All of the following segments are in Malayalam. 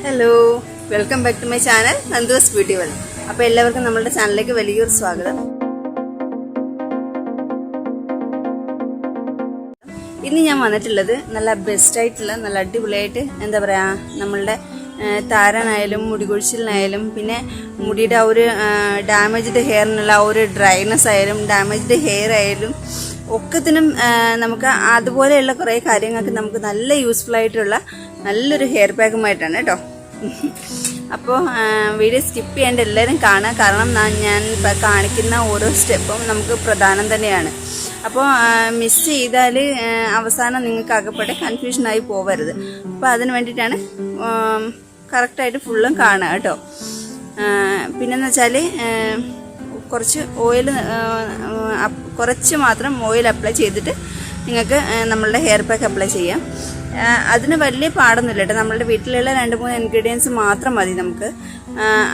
Hello, welcome back to my channel Nandu's beauty world. അപ്പോൾ എല്ലാവർക്കും നമ്മളുടെ ചാനലിലേക്ക് വലിയൊരു സ്വാഗതം. ഇന്ന് ഞാൻ വന്നിട്ടുള്ളത് നല്ല ബെസ്റ്റായിട്ടുള്ള നല്ല അടിപൊളിയായിട്ട് എന്താ പറയുക, നമ്മളുടെ താരനായാലും മുടി കൊഴിച്ചിലിനായാലും പിന്നെ മുടിയുടെ ആ ഒരു ഡാമേജ്ഡ് ഹെയറിനുള്ള ആ ഒരു ഡ്രൈനെസ് ആയാലും ഡാമേജ്ഡ് ഹെയർ ആയാലും ഒക്കത്തിനും നമുക്ക് അതുപോലെയുള്ള കുറേ കാര്യങ്ങൾക്ക് നമുക്ക് നല്ല യൂസ്ഫുൾ ആയിട്ടുള്ള നല്ലൊരു ഹെയർ പാക്കുമായിട്ടാണ് കേട്ടോ. അപ്പോൾ വീഡിയോ സ്കിപ്പ് ചെയ്യേണ്ട എല്ലാവരും കാണുക, കാരണം ഞാൻ കാണിക്കുന്ന ഓരോ സ്റ്റെപ്പും നമുക്ക് പ്രധാനം തന്നെയാണ്. അപ്പോൾ മിസ് ചെയ്താൽ അവസാനം നിങ്ങൾക്ക് അകപ്പെട്ട് കൺഫ്യൂഷനായി പോകരുത്. അപ്പോൾ അതിന് വേണ്ടിയിട്ടാണ് കറക്റ്റായിട്ട് ഫുള്ളും കാണുക കേട്ടോ. പിന്നെന്ന് വെച്ചാൽ കുറച്ച് ഓയിൽ, കുറച്ച് മാത്രം ഓയിൽ അപ്ലൈ ചെയ്തിട്ട് നിങ്ങൾക്ക് നമ്മളുടെ ഹെയർ പാക്ക് അപ്ലൈ ചെയ്യാം. അതിന് വലിയ പാടൊന്നുമില്ല കേട്ടോ. നമ്മളുടെ വീട്ടിലുള്ള 2-3 ഇൻഗ്രീഡിയൻസ് മാത്രം മതി നമുക്ക്.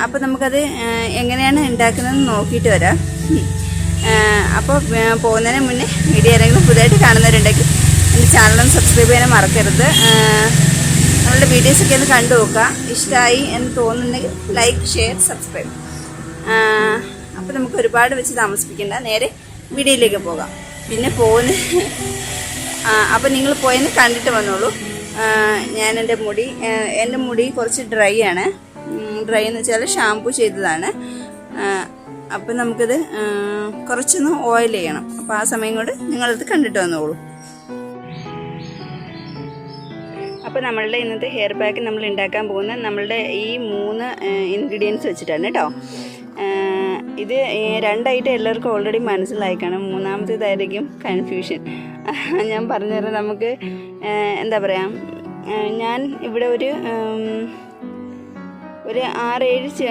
അപ്പോൾ നമുക്കത് എങ്ങനെയാണ് ഉണ്ടാക്കുന്നതെന്ന് നോക്കിയിട്ട് വരാം. അപ്പോൾ പോകുന്നതിന് മുന്നേ വീഡിയോ ആരെങ്കിലും പുതിയതായിട്ട് കാണുന്നവരുണ്ടെങ്കിൽ എൻ്റെ ചാനലൊന്ന് സബ്സ്ക്രൈബ് ചെയ്യാൻ മറക്കരുത്. നമ്മളുടെ വീഡിയോസൊക്കെ ഒന്ന് കണ്ടു നോക്കുക. ഇഷ്ടമായി എന്ന് തോന്നുന്നുണ്ടെങ്കിൽ ലൈക്ക്, ഷെയർ, സബ്സ്ക്രൈബ്. അപ്പോൾ നമുക്ക് ഒരുപാട് വെച്ച് താമസിപ്പിക്കേണ്ട, നേരെ വീഡിയോയിലേക്ക് പോകാം. പിന്നെ അപ്പോൾ നിങ്ങൾ പോയെന്ന് കണ്ടിട്ട് വന്നോളൂ. ഞാൻ എൻ്റെ മുടി കുറച്ച് ഡ്രൈ ആണ്. ഡ്രൈ എന്ന് വെച്ചാൽ ഷാമ്പു ചെയ്തതാണ്. അപ്പം നമുക്കിത് കുറച്ചൊന്ന് ഓയിൽ ചെയ്യണം. അപ്പോൾ ആ സമയം കൊണ്ട് നിങ്ങളത് കണ്ടിട്ട് വന്നോളൂ. അപ്പോൾ നമ്മളുടെ ഇന്നത്തെ ഹെയർ പാക്ക് നമ്മൾ ഉണ്ടാക്കാൻ പോകുന്ന നമ്മളുടെ ഈ 3 ഇൻഗ്രീഡിയൻസ് വെച്ചിട്ടാണ് കേട്ടോ. ഇത് 2 ഐറ്റം എല്ലാവർക്കും ഓൾറെഡി മനസ്സിലായി കാണും. 3-ാമത്തേതായിരിക്കും കൺഫ്യൂഷൻ. ഞാൻ പറഞ്ഞുതരാം. നമുക്ക് എന്താ പറയുക, ഞാൻ ഇവിടെ ഒരു 6-7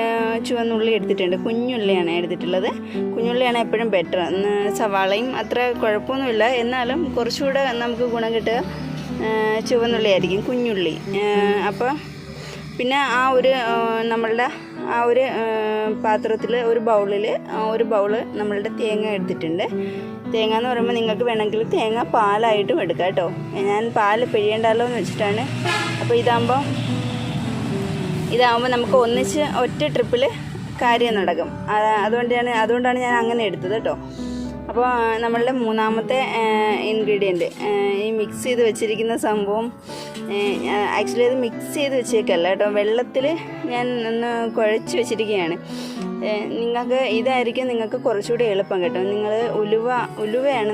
ചുവന്നുള്ളി എടുത്തിട്ടുണ്ട്. കുഞ്ഞുള്ളിയാണ് എടുത്തിട്ടുള്ളത്. കുഞ്ഞുള്ളിയാണ് എപ്പോഴും ബെറ്റർ. സവാളയും അത്ര കുഴപ്പമൊന്നുമില്ല, എന്നാലും കുറച്ചുകൂടെ നമുക്ക് ഗുണം കിട്ടുക ചുവന്നുള്ളി ആയിരിക്കും, കുഞ്ഞുള്ളി. അപ്പോൾ പിന്നെ നമ്മളുടെ ആ ഒരു പാത്രത്തിൽ ഒരു ബൗള് നമ്മളുടെ തേങ്ങ എടുത്തിട്ടുണ്ട്. തേങ്ങ എന്ന് പറയുമ്പോൾ നിങ്ങൾക്ക് വേണമെങ്കിൽ തേങ്ങ പാലായിട്ടും എടുക്കാം കേട്ടോ. ഞാൻ പാൽ പിഴിയണ്ടല്ലോ എന്ന് വെച്ചിട്ടാണ്. അപ്പോൾ ഇതാകുമ്പോൾ നമുക്ക് ഒന്നിച്ച് ഒറ്റ ട്രിപ്പിൽ കാര്യം നടക്കും. അതുകൊണ്ടാണ് ഞാൻ അങ്ങനെ എടുത്തത് കേട്ടോ. അപ്പോൾ നമ്മളുടെ 3-ാമത്തെ ഇൻഗ്രീഡിയൻറ്റ്, ഈ മിക്സ് ചെയ്ത് വെച്ചിരിക്കുന്ന സംഭവം, ആക്ച്വലി അത് മിക്സ് ചെയ്ത് വെച്ചേക്കല്ല കേട്ടോ, വെള്ളത്തിൽ ഞാൻ ഒന്ന് കുഴച്ച് വെച്ചിരിക്കുകയാണ്. ഇതായിരിക്കും നിങ്ങൾക്ക് കുറച്ചുകൂടി എളുപ്പം കേട്ടോ. നിങ്ങൾ ഉലുവയാണ്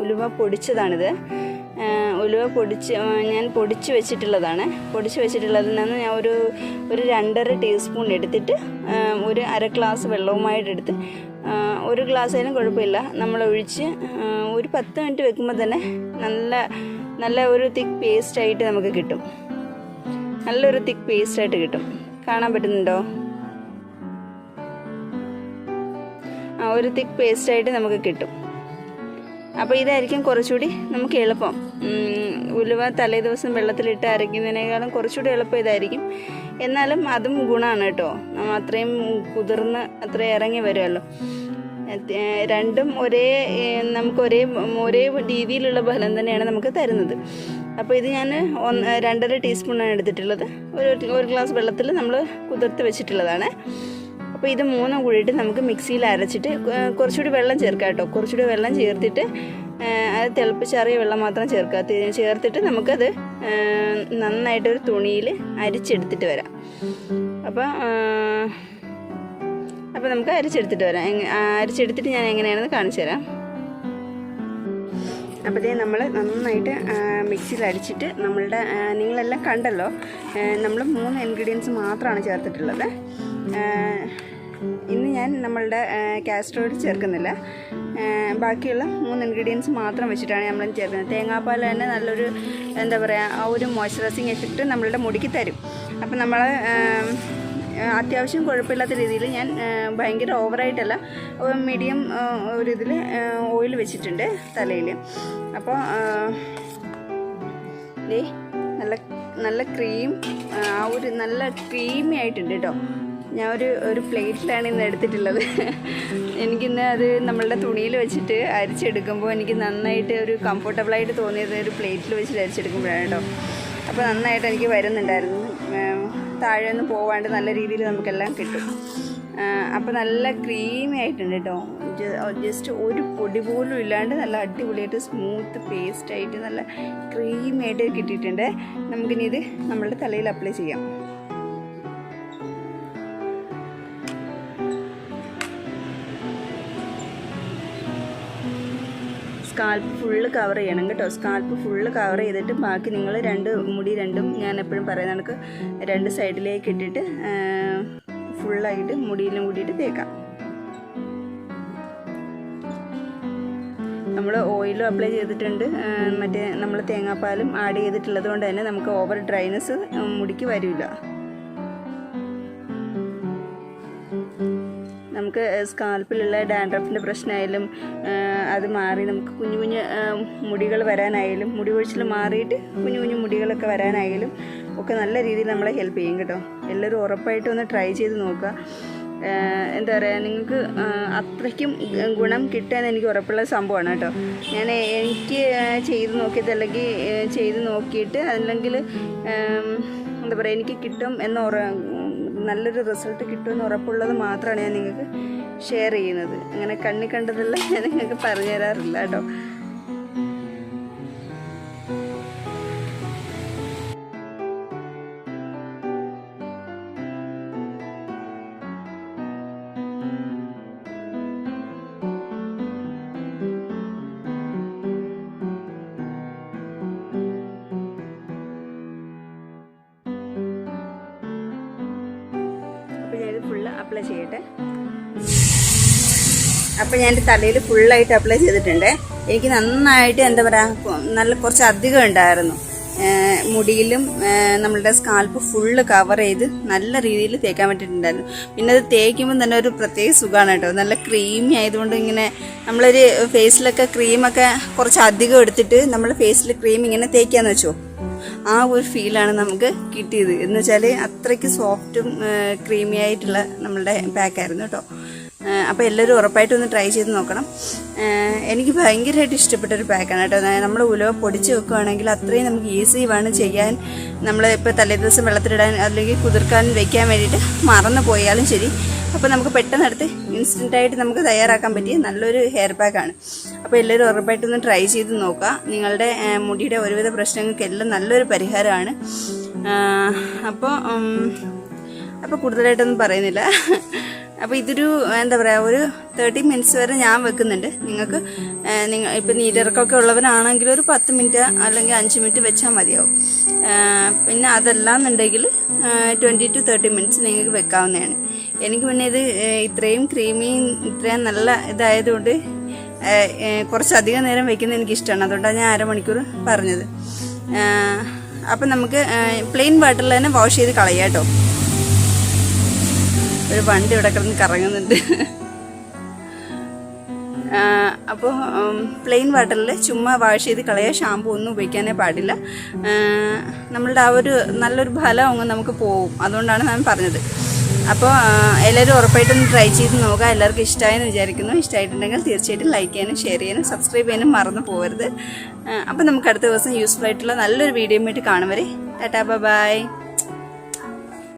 ഉലുവ പൊടിച്ചതാണിത്. ഞാൻ പൊടിച്ച് വെച്ചിട്ടുള്ളതാണ്. പൊടിച്ച് നിന്ന് ഞാൻ ഒരു 2.5 ടീസ്പൂൺ എടുത്തിട്ട് ഒരു 1/2 ഗ്ലാസ് വെള്ളവുമായിട്ടെടുത്ത്, 1 ഗ്ലാസ് ആയാലും കുഴപ്പമില്ല, നമ്മൾ ഒഴിച്ച് ഒരു 10 മിനിറ്റ് വെക്കുമ്പോൾ തന്നെ നല്ല ഒരു തിക്ക് പേസ്റ്റായിട്ട് നമുക്ക് കിട്ടും. നല്ലൊരു തിക്ക് പേസ്റ്റായിട്ട് കിട്ടും. കാണാൻ പറ്റുന്നുണ്ടോ? ഒരു തിക്ക് പേസ്റ്റായിട്ട് നമുക്ക് കിട്ടും. അപ്പോൾ ഇതായിരിക്കും കുറച്ചുകൂടി നമുക്ക് എളുപ്പം. ഉലുവ തലേ ദിവസം വെള്ളത്തിലിട്ട് അരയ്ക്കുന്നതിനേക്കാളും കുറച്ചുകൂടി എളുപ്പം ഇതായിരിക്കും. എന്നാലും അതും ഗുണമാണ് കേട്ടോ. നമ്മൾ അത്രയും കുതിർന്ന് അത്രയും ഇറങ്ങി വരുമല്ലോ. രണ്ടും നമുക്ക് ഒരേ രീതിയിലുള്ള ഫലം തന്നെയാണ് നമുക്ക് തരുന്നത്. അപ്പോൾ ഇത് ഞാൻ 2.5 ടീസ്പൂണാണ് എടുത്തിട്ടുള്ളത്. ഒരു ഗ്ലാസ് വെള്ളത്തിൽ നമ്മൾ കുതിർത്ത് വെച്ചിട്ടുള്ളതാണ്. അപ്പോൾ ഇത് 3 കൂടിയിട്ട് നമുക്ക് മിക്സിയിൽ അരച്ചിട്ട് കുറച്ചുകൂടി വെള്ളം ചേർക്കാം കേട്ടോ. കുറച്ചുകൂടി വെള്ളം ചേർത്തിട്ട് അത് തിളപ്പിച്ചാറിയ വെള്ളം മാത്രം ചേർത്തിട്ട് നമുക്കത് നന്നായിട്ടൊരു തുണിയിൽ അരിച്ചെടുത്തിട്ട് വരാം. അപ്പോൾ നമുക്ക് അരിച്ചെടുത്തിട്ട് വരാം. അരിച്ചെടുത്തിട്ട് ഞാൻ എങ്ങനെയാണെന്ന് കാണിച്ചു തരാം. അപ്പോഴത്തേ നമ്മൾ നന്നായിട്ട് മിക്സിയിൽ അടിച്ചിട്ട് നിങ്ങളെല്ലാം കണ്ടല്ലോ, നമ്മൾ 3 ഇൻഗ്രീഡിയൻസ് മാത്രമാണ് ചേർത്തിട്ടുള്ളത്. ഇന്ന് ഞാൻ നമ്മളുടെ കാസ്റ്റർ ഓയിൽ ചേർക്കുന്നില്ല. ബാക്കിയുള്ള 3 ഇൻഗ്രീഡിയൻസ് മാത്രം വെച്ചിട്ടാണ് നമ്മൾ ചേർക്കുന്നത്. തേങ്ങാപ്പാൽ തന്നെ നല്ലൊരു എന്താ പറയുക, ആ ഒരു മോയ്സ്ചറൈസിങ് എഫക്റ്റ് നമ്മളുടെ മുടിക്ക് തരും. അപ്പം നമ്മൾ അത്യാവശ്യം കുഴപ്പമില്ലാത്ത രീതിയിൽ ഞാൻ ഭയങ്കര ഓവറായിട്ടല്ല, മീഡിയം ഒരു ഇതിൽ ഓയിൽ വെച്ചിട്ടുണ്ട് തലയിൽ. അപ്പോൾ നല്ല ക്രീം, ആ ഒരു നല്ല ക്രീമി ആയിട്ടുണ്ട് കേട്ടോ. ഞാൻ ഒരു പ്ലേറ്റിലാണ് ഇന്ന് എടുത്തിട്ടുള്ളത്. എനിക്കിന്ന് അത് നമ്മളുടെ തുണിയിൽ വെച്ചിട്ട് അരിച്ചെടുക്കുമ്പോൾ എനിക്ക് നന്നായിട്ട് ഒരു കംഫർട്ടബിളായിട്ട് തോന്നിയത് ഒരു പ്ലേറ്റിൽ വെച്ചിട്ട് അരിച്ചെടുക്കുമ്പോഴാണ് കേട്ടോ. അപ്പോൾ നന്നായിട്ട് എനിക്ക് വരുന്നുണ്ടായിരുന്നു. താഴെ ഒന്നും പോവാണ്ട് നല്ല രീതിയിൽ നമുക്കെല്ലാം കിട്ടും. അപ്പോൾ നല്ല ക്രീമി ആയിട്ടുണ്ട് കേട്ടോ. ജസ്റ്റ് ഒരു പൊടി പോലും ഇല്ലാണ്ട് നല്ല അടിപൊളിയായിട്ട് സ്മൂത്ത് പേസ്റ്റായിട്ട് നല്ല ക്രീമി ആയിട്ട് കിട്ടിയിട്ടുണ്ട്. നമുക്കിനി ഇത് നമ്മളുടെ തലയിൽ അപ്ലൈ ചെയ്യാം. സ്കാൽപ്പ് ഫുള്ള് കവർ ചെയ്യണം കേട്ടോ. സ്കാൽപ്പ് ഫുള്ള് കവർ ചെയ്തിട്ട് ബാക്കി നിങ്ങൾ മുടി രണ്ടും ഞാൻ എപ്പോഴും പറയുന്ന കണക്ക് 2 സൈഡിലേക്ക് ഇട്ടിട്ട് ഫുള്ളായിട്ട് മുടിയിലും കൂടിയിട്ട് തേക്കാം. നമ്മൾ ഓയിലും അപ്ലൈ ചെയ്തിട്ടുണ്ട്, മറ്റേ നമ്മൾ തേങ്ങാപ്പാലും ആഡ് ചെയ്തിട്ടുള്ളത് കൊണ്ട് തന്നെ നമുക്ക് ഓവർ ഡ്രൈനെസ് മുടിക്ക് വരില്ല. നമുക്ക് സ്കാൽപ്പിലുള്ള ഡാൻഡ്രഫിൻ്റെ പ്രശ്നമായാലും അത് മാറി നമുക്ക് കുഞ്ഞു കുഞ്ഞു മുടികൾ വരാനായാലും, മുടി കൊഴിച്ചിൽ മാറിയിട്ട് കുഞ്ഞു കുഞ്ഞു മുടികളൊക്കെ വരാനായാലും ഒക്കെ നല്ല രീതിയിൽ നമ്മളെ ഹെൽപ്പ് ചെയ്യും കേട്ടോ. എല്ലാവരും ഉറപ്പായിട്ടും ഒന്ന് ട്രൈ ചെയ്ത് നോക്കുക. എന്താ പറയുക, നിങ്ങൾക്ക് അത്രയ്ക്കും ഗുണം കിട്ടുമെന്ന് എനിക്ക് ഉറപ്പുള്ള സംഭവമാണ് കേട്ടോ. എനിക്ക് ചെയ്ത് നോക്കിയത്, അല്ലെങ്കിൽ ചെയ്ത് നോക്കിയിട്ട് അല്ലെങ്കിൽ എന്താ പറയുക, എനിക്ക് കിട്ടും നല്ലൊരു റിസൾട്ട് കിട്ടുമെന്ന് ഉറപ്പുള്ളത് മാത്രമാണ് ഞാൻ നിങ്ങൾക്ക് ഷെയർ ചെയ്യുന്നത്. അങ്ങനെ കണ്ണി കണ്ടതല്ല ഞാൻ നിങ്ങൾക്ക് പറഞ്ഞു തരാറില്ല കേട്ടോ. ഫുള്ള് അപ്ലൈ ചെയ്യട്ടെ. അപ്പോൾ ഞാൻ തലയിൽ ഫുള്ളായിട്ട് അപ്ലൈ ചെയ്തിട്ടുണ്ട്. എനിക്ക് നന്നായിട്ട് എന്താ പറയുക, നല്ല കുറച്ച് അധികം ഉണ്ടായിരുന്നു. മുടിയിലും നമ്മളുടെ സ്കാൽപ്പ് ഫുള്ള് കവർ ചെയ്ത് നല്ല രീതിയിൽ തേക്കാൻ പറ്റിയിട്ടുണ്ടായിരുന്നു. പിന്നെ അത് തേക്കുമ്പോൾ തന്നെ ഒരു പ്രത്യേക സുഖമാണ് കേട്ടോ. നല്ല ക്രീമി ആയതുകൊണ്ട് ഇങ്ങനെ നമ്മളൊരു ഫേസിലൊക്കെ ക്രീമൊക്കെ കുറച്ച് അധികം എടുത്തിട്ട് നമ്മൾ ഫേസിൽ ക്രീം ഇങ്ങനെ തേക്കാന്ന് വെച്ചോ, ആ ഒരു ഫീലാണ് നമുക്ക് കിട്ടിയത്. എന്ന് വെച്ചാൽ അത്രയ്ക്ക് സോഫ്റ്റും ക്രീമി ആയിട്ടുള്ള നമ്മളുടെ പാക്കായിരുന്നു കേട്ടോ. അപ്പോൾ എല്ലാവരും ഉറപ്പായിട്ടൊന്ന് ട്രൈ ചെയ്ത് നോക്കണം. എനിക്ക് ഭയങ്കരമായിട്ട് ഇഷ്ടപ്പെട്ടൊരു പാക്കാണ് കേട്ടോ. നമ്മൾ ഉലുവ പൊടിച്ച് വെക്കുകയാണെങ്കിൽ അത്രയും നമുക്ക് ഈസി ആണ് ചെയ്യാൻ. നമ്മൾ ഇപ്പോൾ തലേ ദിവസം വെള്ളത്തിലിടാൻ അല്ലെങ്കിൽ കുതിർക്കാൻ വെക്കാൻ വേണ്ടിയിട്ട് മറന്നു പോയാലും ശരി, അപ്പോൾ നമുക്ക് പെട്ടെന്നെടുത്ത് ഇൻസ്റ്റൻ്റായിട്ട് നമുക്ക് തയ്യാറാക്കാൻ പറ്റിയ നല്ലൊരു ഹെയർ പാക്കാണ്. അപ്പോൾ എല്ലാവരും ഉറപ്പായിട്ടൊന്ന് ട്രൈ ചെയ്ത് നോക്കുക. നിങ്ങളുടെ മുടിയുടെ ഒരുവിധ പ്രശ്നങ്ങൾക്കെല്ലാം നല്ലൊരു പരിഹാരമാണ്. അപ്പോൾ കൂടുതലായിട്ടൊന്നും പറയുന്നില്ല. അപ്പോൾ ഇതൊരു എന്താ പറയുക, ഒരു 30 മിനിറ്റ്സ് വരെ ഞാൻ വെക്കുന്നുണ്ട്. നിങ്ങൾക്ക് ഇപ്പം നീരിറക്കമൊക്കെ ഉള്ളവരാണെങ്കിൽ ഒരു 10 മിനിറ്റ് അല്ലെങ്കിൽ 5 മിനിറ്റ് വെച്ചാൽ മതിയാവും. പിന്നെ അതല്ലാന്നുണ്ടെങ്കിൽ 20 to 30 മിനിറ്റ്സ് നിങ്ങൾക്ക് വെക്കാവുന്നതാണ്. എനിക്ക് പിന്നെ ഇത് ഇത്രയും ക്രീമിയും ഇത്രയും നല്ല ഇതായതുകൊണ്ട് കുറച്ചധികം നേരം വെക്കുന്നത് എനിക്കിഷ്ടമാണ്. അതുകൊണ്ടാണ് ഞാൻ 1/2 മണിക്കൂർ പറഞ്ഞത്. അപ്പം നമുക്ക് പ്ലെയിൻ വാട്ടറിൽ തന്നെ വാഷ് ചെയ്ത് കളയാം കേട്ടോ. ഒരു വണ്ടി ഇവിടെ കിടന്ന് കറങ്ങുന്നുണ്ട്. അപ്പോൾ പ്ലെയിൻ വാട്ടറിൽ ചുമ്മാ വാഷ് ചെയ്ത് കളയുക. ഷാമ്പു ഒന്നും ഉപയോഗിക്കാനേ പാടില്ല. നമ്മളുടെ ആ ഒരു നല്ലൊരു ഫലം അങ്ങ് നമുക്ക് പോവും. അതുകൊണ്ടാണ് ഞാൻ പറഞ്ഞത്. അപ്പോൾ എല്ലാവരും ഉറപ്പായിട്ടും ട്രൈ ചെയ്ത് നോക്കുക. എല്ലാവർക്കും ഇഷ്ടമായെന്ന് വിചാരിക്കുന്നു. ഇഷ്ടമായിട്ടുണ്ടെങ്കിൽ തീർച്ചയായിട്ടും ലൈക്ക് ചെയ്യാനും ഷെയർ ചെയ്യാനും സബ്സ്ക്രൈബ് ചെയ്യാനും മറന്നു പോകരുത്. അപ്പോൾ നമുക്ക് അടുത്ത ദിവസം യൂസ്ഫുൾ ആയിട്ടുള്ള നല്ലൊരു വീഡിയോ ആയിട്ട് കാണും വരെ. Tata bye.